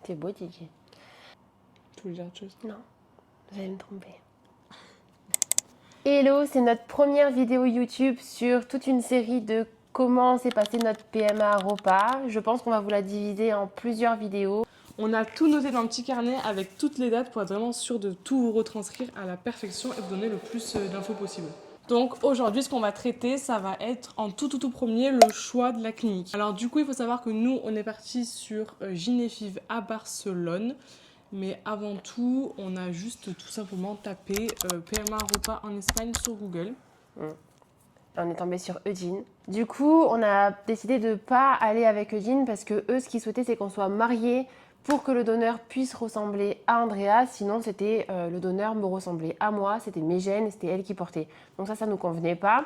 T'es beau, Didier. Tu voulais dire autre chose? Non, vous allez me tromper. Hello, c'est notre première vidéo YouTube sur toute une série de comment s'est passé notre PMA repas. Je pense qu'on va vous la diviser en plusieurs vidéos. On a tout noté dans un petit carnet avec toutes les dates pour être vraiment sûr de tout vous retranscrire à la perfection et vous donner le plus d'infos possible. Donc aujourd'hui, ce qu'on va traiter, ça va être en tout premier le choix de la clinique. Alors du coup, il faut savoir que nous, on est parti sur Ginefiv à Barcelone. Mais avant tout, on a juste tout simplement tapé PMA repas en Espagne sur Google. On est tombé sur Eugene. Du coup, on a décidé de ne pas aller avec Eugene parce que eux, ce qu'ils souhaitaient, c'est qu'on soit mariés pour que le donneur puisse ressembler à Andrea. Sinon, c'était le donneur me ressemblait à moi, c'était mes gènes et c'était elle qui portait. Donc ça ne nous convenait pas.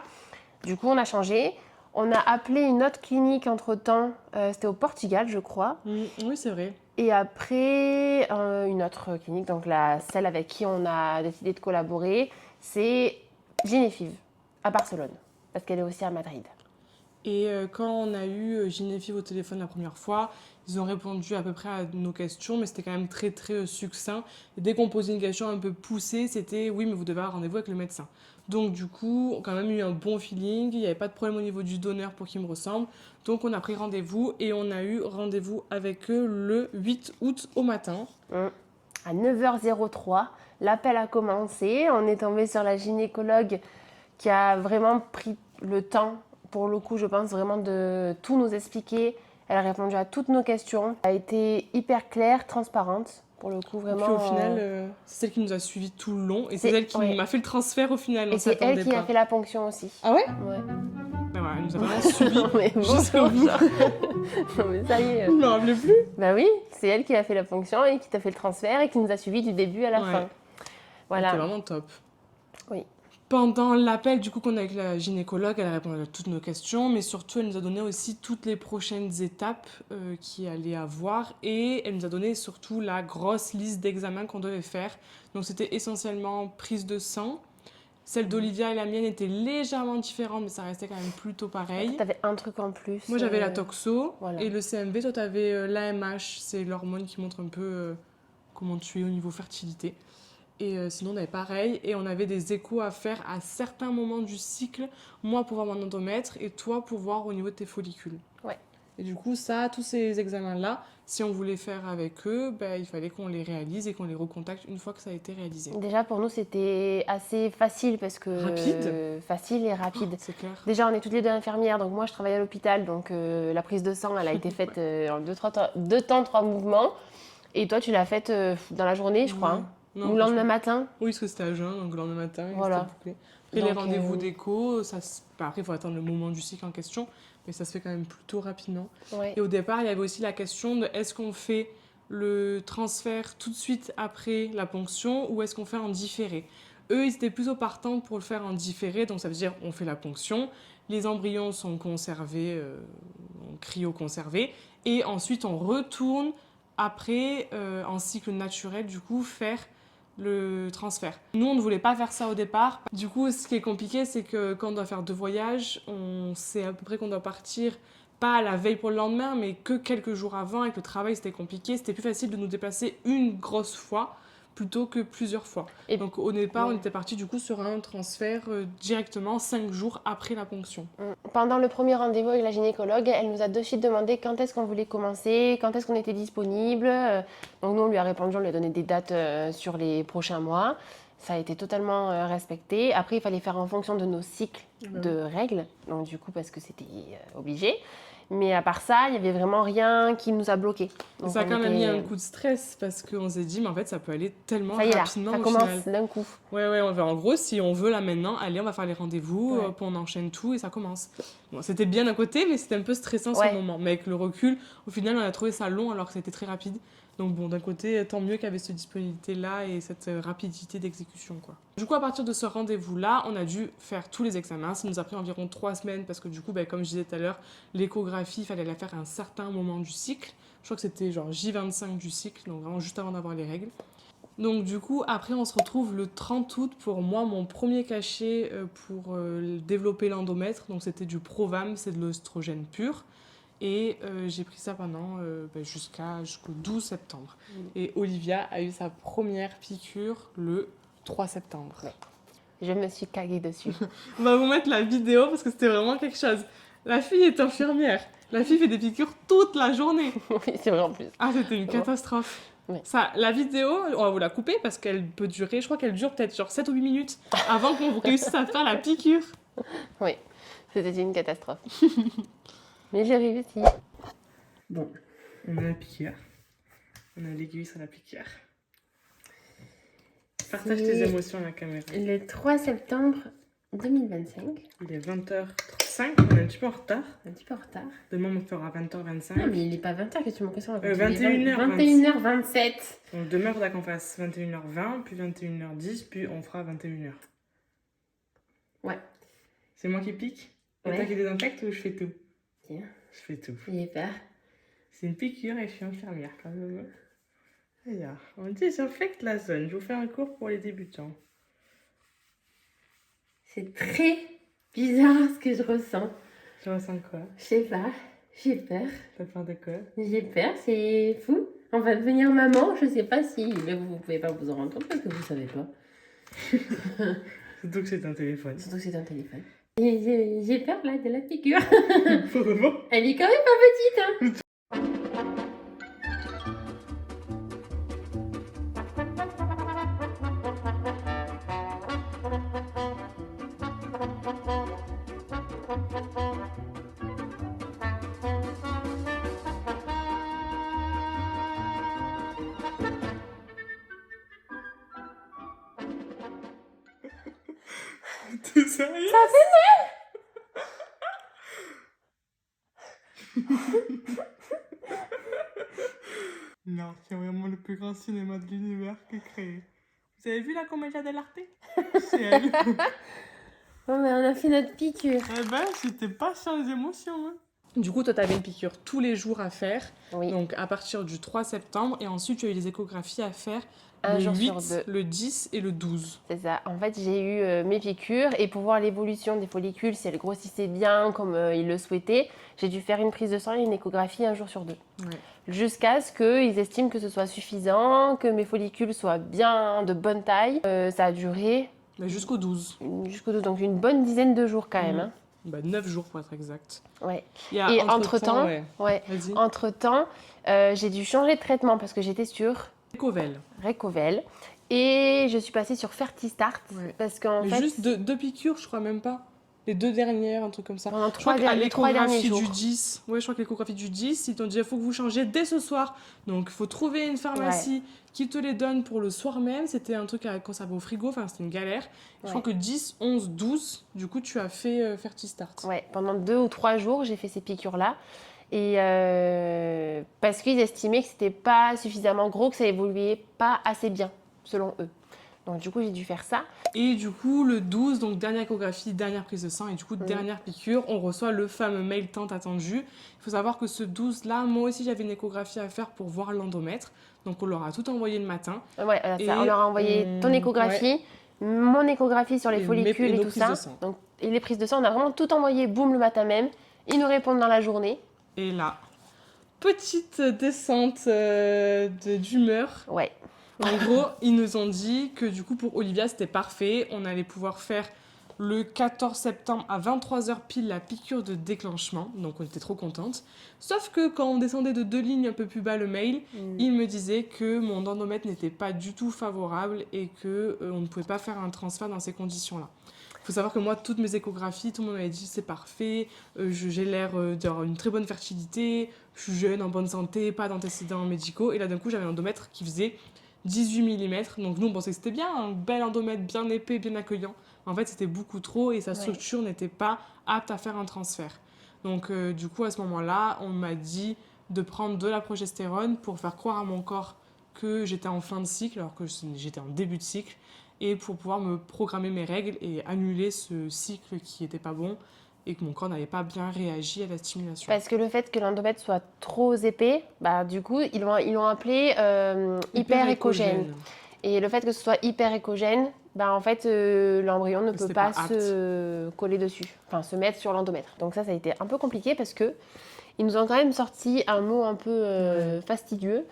Du coup, on a changé. On a appelé une autre clinique entre-temps. C'était au Portugal, je crois. Oui, c'est vrai. Et après, une autre clinique, donc celle avec qui on a décidé de collaborer, c'est Ginefiv, à Barcelone, parce qu'elle est aussi à Madrid. Et quand on a eu Ginefiv au téléphone la première fois, ils ont répondu à peu près à nos questions, mais c'était quand même très succinct. Et dès qu'on posait une question un peu poussée, c'était « oui, mais vous devez avoir rendez-vous avec le médecin ». Donc du coup, on a quand même eu un bon feeling, il n'y avait pas de problème au niveau du donneur pour qu'il me ressemble. Donc on a pris rendez-vous et on a eu rendez-vous avec eux le 8 août au matin. À 9h03, l'appel a commencé. On est tombé sur la gynécologue qui a vraiment pris le temps, pour le coup, je pense vraiment de tout nous expliquer. Elle a répondu à toutes nos questions. Elle a été hyper claire, transparente. Pour le coup, vraiment. Et puis au final, c'est celle qui nous a suivis tout le long et c'est elle qui m'a fait le transfert au final. Et c'est elle qui a fait la ponction aussi. Ah ouais? Ouais. Ben voilà, elle nous a vraiment suivis jusqu'au bout. Non mais ça y est. Je me rappelais plus. Bah oui, c'est elle qui a fait la ponction et qui t'a fait le transfert et qui nous a suivis du début à la fin. Voilà. C'était vraiment top. Oui. Pendant l'appel du coup qu'on a avec la gynécologue, elle a répondu à toutes nos questions, mais surtout elle nous a donné aussi toutes les prochaines étapes qu'il allait avoir et elle nous a donné surtout la grosse liste d'examens qu'on devait faire. Donc c'était essentiellement prise de sang. Celle d'Olivia et la mienne était légèrement différente, mais ça restait quand même plutôt pareil. T'avais un truc en plus. Moi j'avais la toxo voilà. Et le CMV, toi t'avais l'AMH, c'est l'hormone qui montre un peu comment tu es au niveau fertilité. Et sinon, on avait pareil. Et on avait des échos à faire à certains moments du cycle. Moi, pour voir mon endomètre et toi, pour voir au niveau de tes follicules. Ouais. Et du coup, ça, tous ces examens-là, si on voulait faire avec eux, ben, il fallait qu'on les réalise et qu'on les recontacte une fois que ça a été réalisé. Déjà, pour nous, c'était assez facile parce que... Rapide. Facile et rapide. Oh, c'est clair. Déjà, on est toutes les deux infirmières. Donc moi, je travaille à l'hôpital. Donc la prise de sang, elle a été faite en 3 mouvements. Et toi, tu l'as faite dans la journée, je crois. Hein. Non, ou le lendemain matin. Oui, parce que c'était à jeun, donc le lendemain matin, voilà. Après, les rendez-vous d'écho, ça après, il faut attendre le moment du cycle en question, mais ça se fait quand même plutôt rapidement. Ouais. Et au départ, il y avait aussi la question de est-ce qu'on fait le transfert tout de suite après la ponction ou est-ce qu'on fait en différé? Eux, ils étaient plutôt partants pour le faire en différé, donc ça veut dire on fait la ponction, les embryons sont conservés, cryoconservés, et ensuite on retourne après, en cycle naturel, du coup, faire le transfert. Nous, on ne voulait pas faire ça au départ. Du coup, ce qui est compliqué, c'est que quand on doit faire 2 voyages, on sait à peu près qu'on doit partir, pas la veille pour le lendemain, mais que quelques jours avant. Avec le travail, c'était compliqué. C'était plus facile de nous déplacer une grosse fois plutôt que plusieurs fois. Et donc au départ, on était parti du coup sur un transfert directement 5 jours après la ponction. Pendant le premier rendez-vous avec la gynécologue, elle nous a de suite demandé quand est-ce qu'on voulait commencer, quand est-ce qu'on était disponible. Donc nous, on lui a répondu, on lui a donné des dates sur les prochains mois. Ça a été totalement respecté. Après, il fallait faire en fonction de nos cycles de règles. Donc du coup, parce que c'était obligé. Mais à part ça, il n'y avait vraiment rien qui nous a bloqués. Donc ça a quand même mis un coup de stress parce qu'on s'est dit, mais en fait, ça peut aller tellement rapidement ça au commence final. d'un coup. Ouais, en gros, si on veut là maintenant, allez, on va faire les rendez-vous, puis on enchaîne tout et ça commence. Bon, c'était bien d'un côté, mais c'était un peu stressant sur le moment. Mais avec le recul, au final, on a trouvé ça long alors que c'était très rapide. Donc bon, d'un côté, tant mieux qu'il y avait cette disponibilité-là et cette rapidité d'exécution, quoi. Du coup, à partir de ce rendez-vous-là, on a dû faire tous les examens. Ça nous a pris environ 3 semaines parce que du coup, comme je disais tout à l'heure, l'échographie, il fallait la faire à un certain moment du cycle. Je crois que c'était genre J25 du cycle, donc vraiment juste avant d'avoir les règles. Donc du coup, après, on se retrouve le 30 août pour moi, mon premier cachet pour développer l'endomètre. Donc c'était du Provam, c'est de l'œstrogène pur. Et j'ai pris ça pendant jusqu'au 12 septembre. Et Olivia a eu sa première piqûre le 3 septembre. Ouais. Je me suis caguée dessus. On va vous mettre la vidéo parce que c'était vraiment quelque chose. La fille est infirmière. La fille fait des piqûres toute la journée. Oui, c'est vrai en plus. Ah, c'était une catastrophe. Oui. Ça, la vidéo, on va vous la couper parce qu'elle peut durer, je crois qu'elle dure peut-être genre 7 ou 8 minutes avant qu'on réussisse à faire la piqûre. Oui, c'était une catastrophe. Mais j'ai réussi. Bon, on a la piqûre. On a l'aiguille sur la piqûre. Partage tes émotions à la caméra. Le 3 septembre 2025. Il est 20h35, on est un petit peu en retard. Un petit peu en retard. Demain, on fera 20h25. Non, mais il n'est pas 20h que tu m'as l'impression. 21h27. 21h27. Donc demain, il faudra qu'on fasse 21h20, puis 21h10, puis on fera 21h. Ouais. C'est moi qui pique? Et Ouais. toi qui désinfecte ou je fais tout? Tiens. Je fais tout. J'ai peur. C'est une piqûre et je suis infirmière quand même. Regarde, on désinfecte la zone. Je vous fais un cours pour les débutants. C'est très bizarre ce que je ressens. Tu ressens quoi? Je sais pas. J'ai peur. T'as peur de quoi? J'ai peur, c'est fou. On va devenir maman, je sais pas si. Mais vous pouvez pas vous en rendre compte parce que vous savez pas. Surtout que c'est un téléphone. Surtout que c'est un téléphone. Et j'ai peur là de la piqûre. Vraiment? Elle est quand même pas petite, hein. T'es sérieux? Ça Non, c'est vraiment le plus grand cinéma de l'univers qui est créé. Vous avez vu la comédia dell'arte? C'est elle. Oh, mais on a fait notre piqûre. Eh ben, j'étais pas sans les émotions. Hein. Du coup, toi, t'avais une piqûre tous les jours à faire. Oui. Donc, à partir du 3 septembre. Et ensuite, tu as eu les échographies à faire Un le jour 8, sur deux. le 10 et le 12. C'est ça. En fait, j'ai eu mes piqûres et pour voir l'évolution des follicules, si elles grossissaient bien comme ils le souhaitaient, j'ai dû faire une prise de sang et une échographie un jour sur deux. Ouais. Jusqu'à ce qu'ils estiment que ce soit suffisant, que mes follicules soient bien de bonne taille. Ça a duré Mais jusqu'au 12. jusqu'au 12, donc une bonne dizaine de jours quand même. Hein. Bah, 9 jours pour être exact. Ouais. Il y a Et entre-temps, ouais. Vas-y. entre-temps, j'ai dû changer de traitement parce que j'étais sur Recovel. Recovel et je suis passée sur Fertistart Ouais. parce qu'en Mais fait, juste deux piqûres, je crois même pas. Les 2 dernières, un truc comme ça. pendant Je crois qu'à les 3 derniers l'échographie jours. du 10, ouais, je crois que l'échographie du 10, ils t'ont dit il faut que vous changiez dès ce soir. Donc il faut trouver une pharmacie qui te les donne pour le soir même. C'était un truc à conserver au frigo, enfin c'était une galère. Je crois que 10, 11, 12, du coup tu as fait Fertistart. Ouais, pendant 2 ou 3 jours, j'ai fait ces piqûres-là. Et parce qu'ils estimaient que c'était pas suffisamment gros, que ça évoluait pas assez bien, selon eux. Donc du coup, j'ai dû faire ça. Et du coup, le 12, donc dernière échographie, dernière prise de sang, et du coup, dernière piqûre, on reçoit le fameux mail tant attendu. Il faut savoir que ce 12-là, moi aussi, j'avais une échographie à faire pour voir l'endomètre. Donc, on leur a tout envoyé le matin. Ouais, ça, Et on leur a envoyé ton échographie, mon échographie sur les Et follicules nos et tout prises ça. de sang. Donc, et les prises de sang, on a vraiment tout envoyé, boum, le matin même. Ils nous répondent dans la journée. Et là, petite descente d'humeur. Ouais. En gros, ils nous ont dit que du coup, pour Olivia, c'était parfait. On allait pouvoir faire le 14 septembre à 23h pile la piqûre de déclenchement. Donc, on était trop contente. Sauf que quand on descendait de 2 lignes un peu plus bas le mail, il me disait que mon endomètre n'était pas du tout favorable et que on ne pouvait pas faire un transfert dans ces conditions-là. Il faut savoir que moi, toutes mes échographies, tout le monde m'avait dit c'est parfait, j'ai l'air d'avoir une très bonne fertilité, je suis jeune, en bonne santé, pas d'antécédents médicaux. Et là, d'un coup, j'avais un endomètre qui faisait 18 mm. Donc nous, on pensait que c'était bien, un bel endomètre bien épais, bien accueillant. En fait, c'était beaucoup trop et sa structure n'était pas apte à faire un transfert. Donc du coup, à ce moment-là, on m'a dit de prendre de la progestérone pour faire croire à mon corps que j'étais en fin de cycle alors que j'étais en début de cycle et pour pouvoir me programmer mes règles et annuler ce cycle qui n'était pas bon et que mon corps n'avait pas bien réagi à la stimulation. Parce que le fait que l'endomètre soit trop épais, bah, du coup, ils l'ont appelé hyper échogène. Et le fait que ce soit hyper échogène, bah, en fait, l'embryon ne peut pas se coller dessus, enfin se mettre sur l'endomètre. Donc ça a été un peu compliqué parce que ils nous ont quand même sorti un mot un peu fastidieux.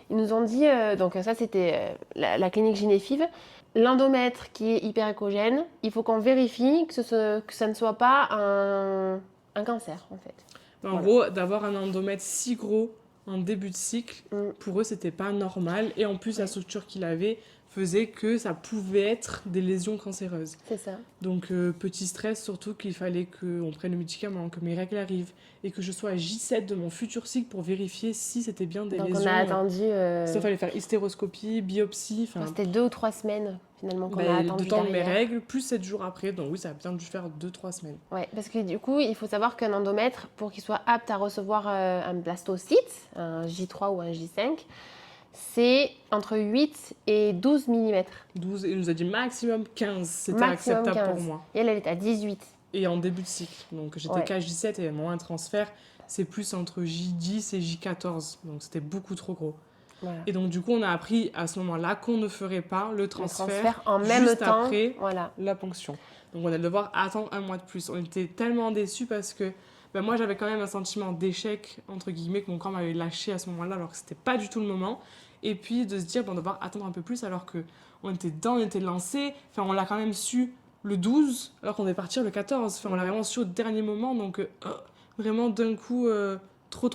Ils nous ont dit, donc ça c'était la clinique Gynéfive, l'endomètre qui est hyperéchogène, il faut qu'on vérifie que ça ne soit pas un cancer en fait. En gros, d'avoir un endomètre si gros en début de cycle, pour eux, c'était pas normal. Et en plus, la structure qu'il avait faisait que ça pouvait être des lésions cancéreuses. C'est ça. Donc, petit stress, surtout qu'il fallait qu'on prenne le médicament, que mes règles arrivent et que je sois à J7 de mon futur cycle pour vérifier si c'était bien des lésions. Donc, on a attendu... Il fallait faire hystéroscopie, biopsie... C'était 2 ou 3 semaines, finalement, qu'on a attendu de temps de mes derrière. règles, plus 7 jours après. Donc oui, ça a bien dû faire 2-3 semaines. Ouais, parce que du coup, il faut savoir qu'un endomètre, pour qu'il soit apte à recevoir un blastocyte, un J3 ou un J5, c'est entre 8 et 12 mm. 12, il nous a dit maximum 15, c'était Maximum acceptable 15. pour moi. Et elle est à 18. Et en début de cycle. Donc j'étais qu'à J7 et moi un transfert, c'est plus entre J10 et J14. Donc c'était beaucoup trop gros. Voilà. Et donc du coup, on a appris à ce moment-là qu'on ne ferait pas le transfert en même juste temps après la ponction. Donc on allait devoir attendre un mois de plus. On était tellement déçus parce que moi j'avais quand même un sentiment d'échec, entre guillemets, que mon corps m'avait lâché à ce moment-là alors que c'était pas du tout le moment. Et puis de se dire, on va devoir attendre un peu plus alors qu'on était dedans, on était lancé. Enfin, on l'a quand même su le 12 alors qu'on devait partir le 14. Enfin, on l'a vraiment su au dernier moment. Donc vraiment d'un coup, trop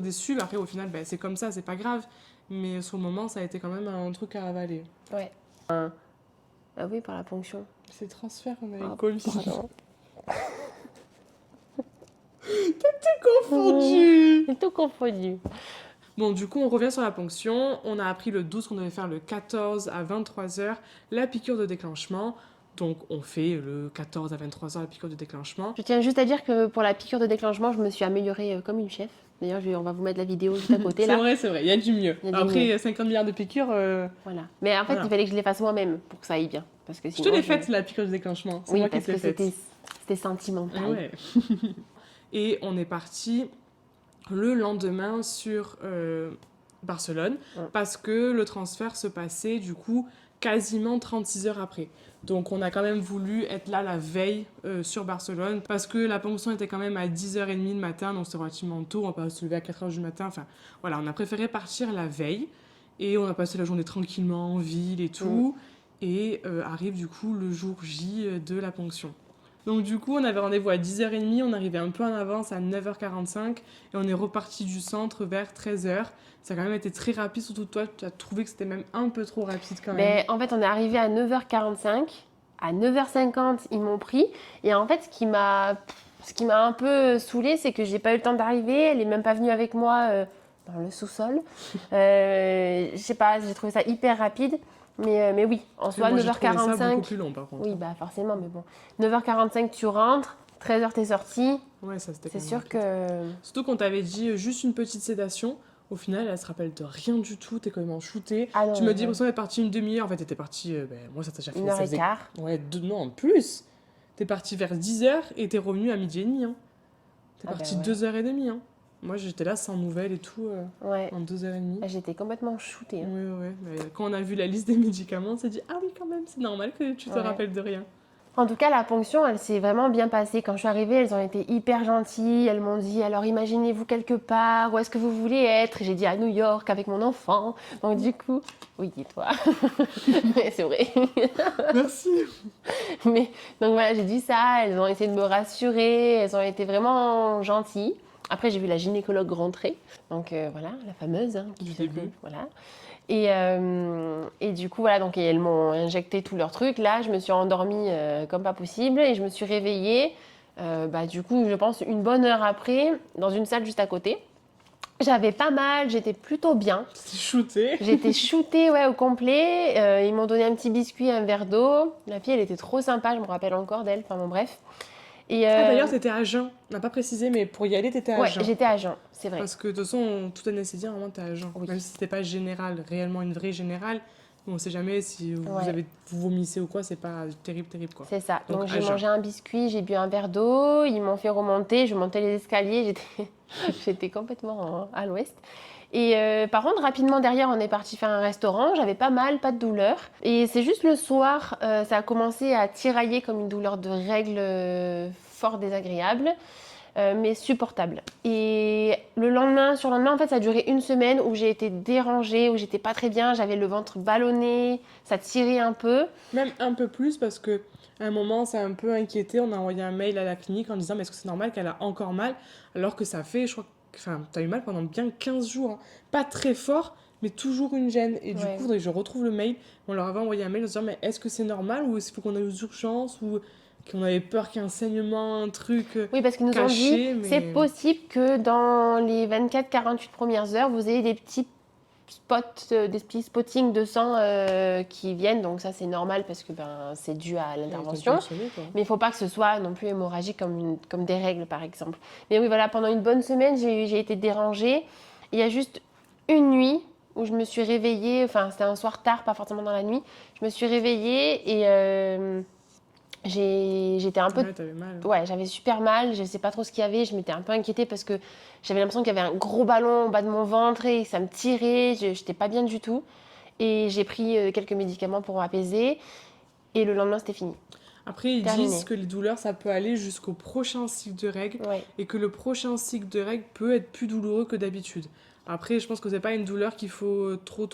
déçu. Après au final, c'est comme ça, c'est pas grave. Mais sur le moment, ça a été quand même un truc à avaler. Ouais. Ah oui, par la ponction. C'est transfert, on avait Covid. T'as confondu. J'ai tout confondu. Bon, du coup, on revient sur la ponction. On a appris le 12 qu'on devait faire le 14 à 23h, la piqûre de déclenchement. Donc, on fait le 14 à 23h, la piqûre de déclenchement. Je tiens juste à dire que pour la piqûre de déclenchement, je me suis améliorée comme une chef. D'ailleurs, on va vous mettre la vidéo juste à côté. Là. C'est vrai, il y a du mieux. Après, 50 milliards de piqûres... Voilà. Mais en fait, il fallait que je les fasse moi-même pour que ça aille bien. Parce que sinon, je te l'ai faite, la piqûre de déclenchement. C'est moi qui te l'ai faite. C'était sentimental. Ouais. Et on est parti le lendemain sur Barcelone parce que le transfert se passait du coup quasiment 36 heures après. Donc on a quand même voulu être là la veille sur Barcelone parce que la ponction était quand même à 10h30 le matin, donc c'est relativement tôt, on va pas se lever à 4h du matin. Enfin voilà, on a préféré partir la veille et on a passé la journée tranquillement en ville et tout. Et arrive du coup le jour J de la ponction. Donc du coup, on avait rendez-vous à 10h30, on arrivait un peu en avance à 9h45 et on est reparti du centre vers 13h. Ça a quand même été très rapide, surtout toi, tu as trouvé que c'était même un peu trop rapide quand même. Mais en fait, on est arrivé à 9h45, à 9h50, ils m'ont pris. Et en fait, ce qui m'a un peu saoulée, c'est que j'ai pas eu le temps d'arriver, elle est même pas venue avec moi dans le sous-sol. Je sais pas, j'ai trouvé ça hyper rapide. Mais oui, en soi, 9h45. Ça beaucoup plus long par contre. Oui, forcément, mais bon. 9h45, tu rentres, 13h, t'es sorti. Ouais, ça c'était. C'est sûr rapide. que. Surtout qu'on t'avait dit juste une petite sédation. Au final, elle se rappelle de rien du tout, t'es complètement shootée. Ah, non, tu me dis, pour ça, on est parti une demi-heure. En fait, t'étais partie. Moi, ça t'a déjà fait. 1h15. Ouais, non, en plus. T'es partie vers 10h et t'es revenue à midi et demi. Hein. T'es partie 2h30. Hein. Moi, j'étais là sans nouvelles et tout, en 2h30. J'étais complètement shootée. Hein. Ouais. Mais quand on a vu la liste des médicaments, on s'est dit, ah oui, quand même, c'est normal que tu te rappelles de rien. En tout cas, la ponction, elle s'est vraiment bien passée. Quand je suis arrivée, elles ont été hyper gentilles. Elles m'ont dit, alors imaginez-vous quelque part, où est-ce que vous voulez être? Et j'ai dit à New York avec mon enfant. Donc du coup, oui, et toi. C'est vrai. Merci. Donc voilà, j'ai dit ça. Elles ont essayé de me rassurer. Elles ont été vraiment gentilles. Après, j'ai vu la gynécologue rentrer, donc voilà, la fameuse. Hein, du début. Voilà. Et du coup, voilà, donc elles m'ont injecté tous leurs trucs. Là, je me suis endormie comme pas possible et je me suis réveillée, du coup, je pense une bonne heure après, dans une salle juste à côté. J'avais pas mal, j'étais plutôt bien. T'es shootée. J'étais shootée, au complet. Ils m'ont donné un petit biscuit, un verre d'eau. La fille, elle était trop sympa, je me rappelle encore d'elle. Enfin bon, bref. D'ailleurs, t'étais à jeun. On n'a pas précisé, mais pour y aller, t'étais à jeun. Ouais, j'étais à jeun, c'est vrai. Parce que de toute façon, tout anesthésie, normalement, t'es à jeun. Oui. Même si c'était pas général, réellement une vraie générale. On sait jamais si vous vomissez ou quoi, c'est pas terrible quoi. C'est ça. Donc j'ai à jeun. mangé un biscuit, j'ai bu un verre d'eau, ils m'ont fait remonter, je montais les escaliers, j'étais complètement à l'ouest. Et par contre, rapidement derrière, on est parti faire un restaurant, j'avais pas mal, pas de douleur. Et c'est juste le soir, ça a commencé à tirailler comme une douleur de règle fort désagréable. mais supportable. Et le lendemain, sur le lendemain, en fait, ça a duré une semaine où j'ai été dérangée, où j'étais pas très bien, j'avais le ventre ballonné, ça tirait un peu. Même un peu plus parce que à un moment, ça a un peu inquiété. On a envoyé un mail à la clinique en disant mais est-ce que c'est normal qu'elle a encore mal alors que ça fait, je crois, enfin, t'as eu mal pendant bien 15 jours. Hein. Pas très fort, mais toujours une gêne. Et du Ouais. coup, faudrait que je retrouve le mail. On leur avait envoyé un mail en disant mais est-ce que c'est normal ou est-ce qu'il faut qu'on aille aux urgences ou qu'on avait peur qu'il y ait un saignement, un truc Oui, parce qu'ils nous ont dit, caché. c'est Mais possible que dans les 24-48 premières heures, vous ayez des petits spots, des petits spottings de sang qui viennent. Donc ça, c'est normal parce que c'est dû à l'intervention. Mais il ne faut pas que ce soit non plus hémorragique comme des règles, par exemple. Mais oui, voilà, pendant une bonne semaine, j'ai été dérangée. Il y a juste une nuit où je me suis réveillée, enfin, c'était un soir tard, pas forcément dans la nuit. Je me suis réveillée et j'étais un peu... Ouais, t'avais mal. Ouais, j'avais super mal, je ne sais pas trop ce qu'il y avait. Je m'étais un peu inquiétée parce que j'avais l'impression qu'il y avait un gros ballon au bas de mon ventre et que ça me tirait. Je n'étais pas bien du tout. Et j'ai pris quelques médicaments pour m'apaiser. Et le lendemain, c'était fini. Après, ils Terminé. disent que les douleurs, ça peut aller jusqu'au prochain cycle de règles Ouais. et que le prochain cycle de règles peut être plus douloureux que d'habitude. Après, je pense que c'est pas une douleur qu'il faut trop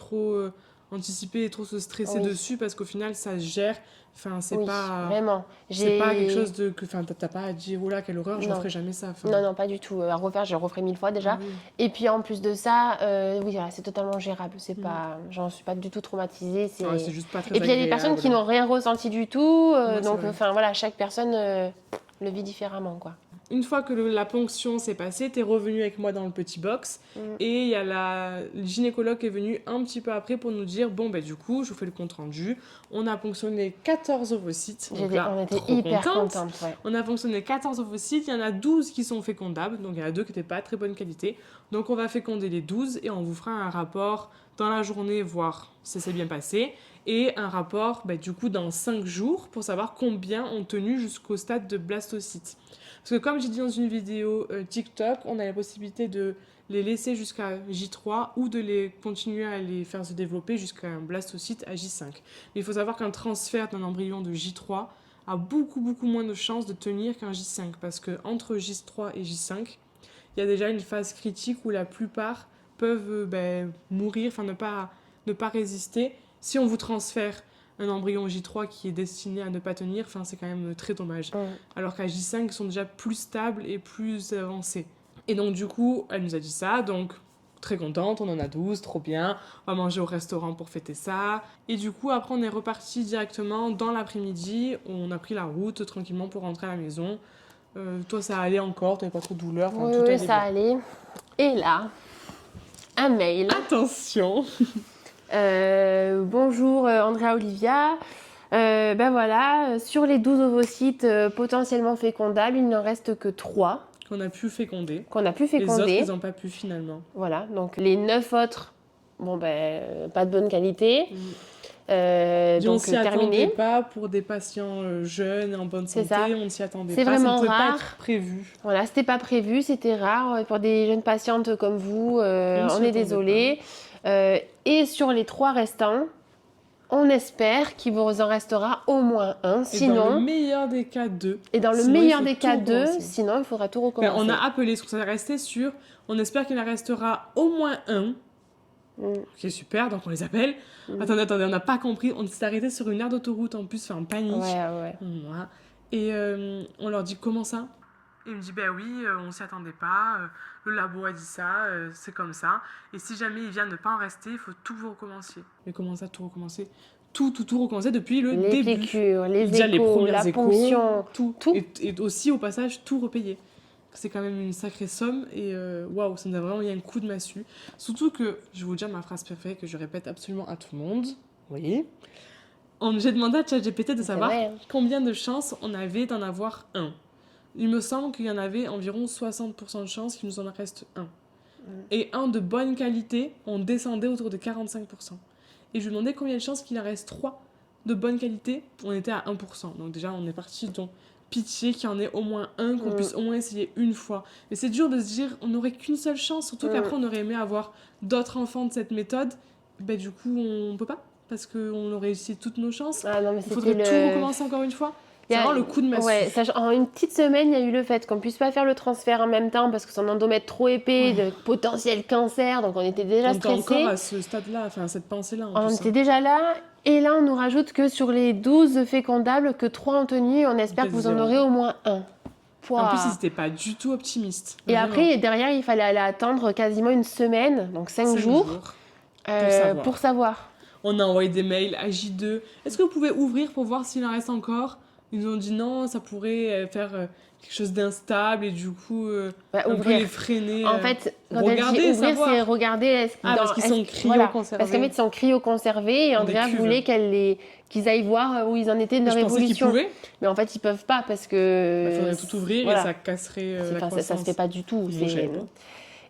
anticiper et trop se stresser Oui. dessus parce qu'au final, ça se gère. Enfin, c'est Oui, pas... vraiment. C'est pas quelque chose de... Enfin, t'as pas à dire, oh là, quelle horreur, je Non. referai jamais ça. Enfin, Non, non, pas du tout. À refaire, je le referai 1000 fois déjà. oui. Et puis en plus de ça, oui, voilà, c'est totalement gérable. C'est Mm. pas, j'en suis pas du tout traumatisée. Ouais, c'est juste pas très Et puis il y a des personnes qui n'ont rien ressenti du tout. Ouais, c'est Donc, vrai. enfin voilà, chaque personne le vit différemment, quoi. Une fois que la ponction s'est passée, t'es revenu avec moi dans le petit box et il y a le gynécologue qui est venu un petit peu après pour nous dire bon du coup je vous fais le compte rendu, on a ponctionné 14 ovocytes, donc là, On était trop hyper contente. contente, ouais. On a fonctionné 14 ovocytes, il y en a 12 qui sont fécondables, donc il y en a 2 qui n'étaient pas à très bonne qualité, donc on va féconder les 12 et on vous fera un rapport dans la journée, voir si ça s'est bien passé, et un rapport du coup dans 5 jours pour savoir combien ont tenu jusqu'au stade de blastocyte. Parce que comme j'ai dit dans une vidéo TikTok, on a la possibilité de les laisser jusqu'à J3 ou de les continuer à les faire se développer jusqu'à un blastocyte à J5. Mais il faut savoir qu'un transfert d'un embryon de J3 a beaucoup moins de chances de tenir qu'un J5 parce qu'entre J3 et J5, il y a déjà une phase critique où la plupart peuvent mourir, enfin ne pas résister. Si on vous transfère un embryon J3 qui est destiné à ne pas tenir, c'est quand même très dommage. Alors qu'à J5, ils sont déjà plus stables et plus avancés. Et donc du coup, elle nous a dit ça, donc très contente, on en a 12, trop bien, on va manger au restaurant pour fêter ça. Et du coup, après, on est reparti directement dans l'après-midi, on a pris la route tranquillement pour rentrer à la maison. Toi, ça allait encore, t'avais pas trop de douleur, Oui, tout allait ça bien. allait. Et là, un mail. Attention. Bonjour Andrea Olivia. Voilà, sur les 12 ovocytes potentiellement fécondables, il n'en reste que 3 Qu'on a pu féconder. qu'on a pu Les autres, féconder. ils n'ont pas pu finalement. Voilà, donc les 9 autres, pas de bonne qualité. On Donc s'y attendait terminé. pas pour des patients jeunes et en bonne C'est santé, ça. on ne s'y attendait C'est pas, vraiment ça ne pouvait pas rare. être prévu. Voilà, c'était pas prévu, c'était rare. Pour des jeunes patientes comme vous, on est attendait désolé. Et sur les 3 restants, on espère qu'il vous en restera au moins un. Et dans le Sinon, meilleur des cas, 2. et dans le Sinon, meilleur il faut des tout cas, 2, recommencer. sinon il faudra tout Enfin, recommencer. on a appelé, parce que ça restait sur, on espère qu'il en restera au moins un. Ok, super, donc on les appelle. Attendez, on n'a pas compris, on s'est arrêté sur une aire d'autoroute en plus, en panique. Ouais. Voilà. Et on leur dit comment ça? Il me dit oui, on s'y attendait pas, le labo a dit ça, c'est comme ça. Et si jamais il vient ne pas en rester, il faut tout vous recommencer. Mais comment ça, tout recommencer? Tout recommencer depuis le Les début. piqûres, les Déjà, les échos, premières la échos, ponction, tout. tout. Et aussi, au passage, tout repayer. C'est quand même une sacrée somme et waouh, ça nous a vraiment mis un coup de massue. Surtout que, je vais vous dire ma phrase préférée que je répète absolument à tout le monde. Oui. J'ai demandé à ChatGPT de savoir combien de chances on avait d'en avoir un. Il me semble qu'il y en avait environ 60% de chances qu'il nous en reste un. Et un de bonne qualité, on descendait autour de 45%. Et je lui demandais combien de chances qu'il en reste 3 de bonne qualité, on était à 1%. Donc déjà, on est parti dans pitié qu'il y en ait au moins un, qu'on puisse au moins essayer une fois. Mais c'est dur de se dire, on n'aurait qu'une seule chance, surtout qu'après, on aurait aimé avoir d'autres enfants de cette méthode. Du coup, on peut pas, parce qu'on aurait essayé toutes nos chances. Ah non, mais Il faudrait tout recommencer encore une fois. C'est vraiment le coup de massue. Ouais, en une petite semaine, il y a eu le fait qu'on puisse pas faire le transfert en même temps parce que son endomètre trop épais, de potentiel cancer, donc on était déjà On était encore stressés. à ce stade-là, enfin à cette pensée-là en On plus. était déjà là. Et là, on nous rajoute que sur les 12 fécondables, que 3 ont tenu. On espère que vous en Peut-être aurez au moins un. En plus, ils n'étaient pas du tout optimistes. Et Vraiment. après, derrière, il fallait aller attendre quasiment une semaine, donc 5 jours, pour savoir. On a envoyé des mails à J2. Est-ce que vous pouvez ouvrir pour voir s'il en reste encore? Ils nous ont dit non, ça pourrait faire quelque chose d'instable et du coup un peu les freiner. En fait, quand regarder, elle dit ouvrir, savoir. c'est regarder. Parce qu'ils sont cryoconservés. Parce qu'en fait, ils sont cryoconservés et Andrea voulait qu'ils aillent voir où ils en étaient de leur évolution. Je pensais qu'ils pouvaient. Mais en fait, ils peuvent pas parce que. Il faudrait tout ouvrir et ça casserait la croissance. Ça se fait pas du tout.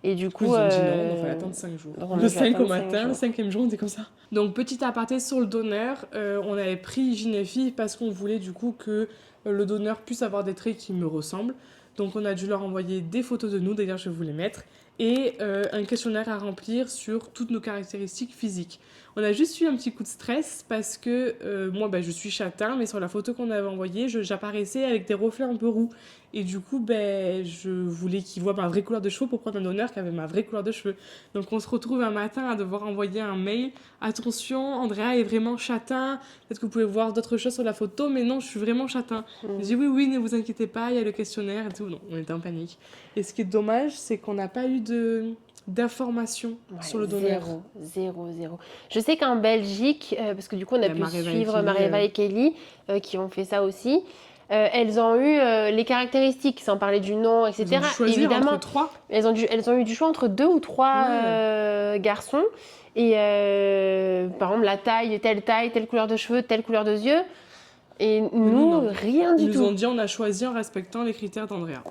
Et du coup, ils ont dit non, il fallait attendre 5 jours. Le 5 au matin, le 5e jour, on était comme ça. Donc, petit aparté sur le donneur, on avait pris Gynéphie parce qu'on voulait du coup que le donneur puisse avoir des traits qui me ressemblent. Donc, on a dû leur envoyer des photos de nous, d'ailleurs, je vais vous les mettre, et un questionnaire à remplir sur toutes nos caractéristiques physiques. On a juste eu un petit coup de stress parce que moi, je suis châtain, mais sur la photo qu'on avait envoyée, j'apparaissais avec des reflets un peu roux. Et du coup, je voulais qu'ils voient ma vraie couleur de cheveux pour prendre un donneur qui avait ma vraie couleur de cheveux. Donc, on se retrouve un matin à devoir envoyer un mail. Attention, Andrea est vraiment châtain. Peut-être que vous pouvez voir d'autres choses sur la photo, mais non, je suis vraiment châtain. J'ai dit oui, ne vous inquiétez pas, il y a le questionnaire et tout. Non, on était en panique. Et ce qui est dommage, c'est qu'on n'a pas eu d'informations sur le donneur. Zéro. Je sais qu'en Belgique, parce que du coup on a pu suivre Marieva et Kelly qui ont fait ça aussi, elles ont eu les caractéristiques sans parler du nom, etc. Elles ont dû choisir évidemment, entre 3. Elles ont eu du choix entre 2 ou 3 garçons et par exemple la taille, telle couleur de cheveux, telle couleur de yeux. Et nous, rien du tout. Ils nous ont dit on a choisi en respectant les critères d'Andrea.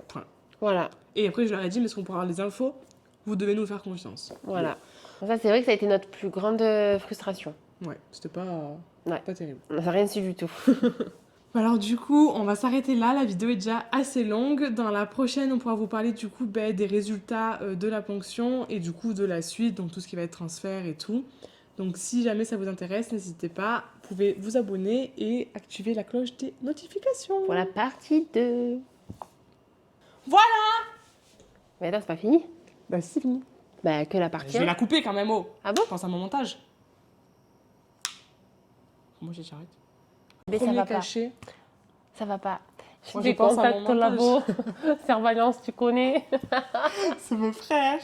Voilà. Et après je leur ai dit mais est-ce qu'on pourra avoir les infos? Vous devez nous faire confiance. Voilà. Donc ça, c'est vrai que ça a été notre plus grande frustration. Ouais, c'était pas terrible. On n'a rien su du tout. Alors du coup, on va s'arrêter là. La vidéo est déjà assez longue. Dans la prochaine, on pourra vous parler du coup des résultats de la ponction et du coup de la suite, donc tout ce qui va être transfert et tout. Donc si jamais ça vous intéresse, n'hésitez pas. Vous pouvez vous abonner et activer la cloche des notifications. Pour la partie 2. Voilà. Mais là, c'est pas fini. C'est fini. Que la partie 1. Je vais la couper quand même, Ah bon? Pense à mon montage. Moi, j'arrête. Mais ça va caché. pas. Ça va pas. Moi, je pense à mon montage. labo. Surveillance, tu connais. C'est mon frère.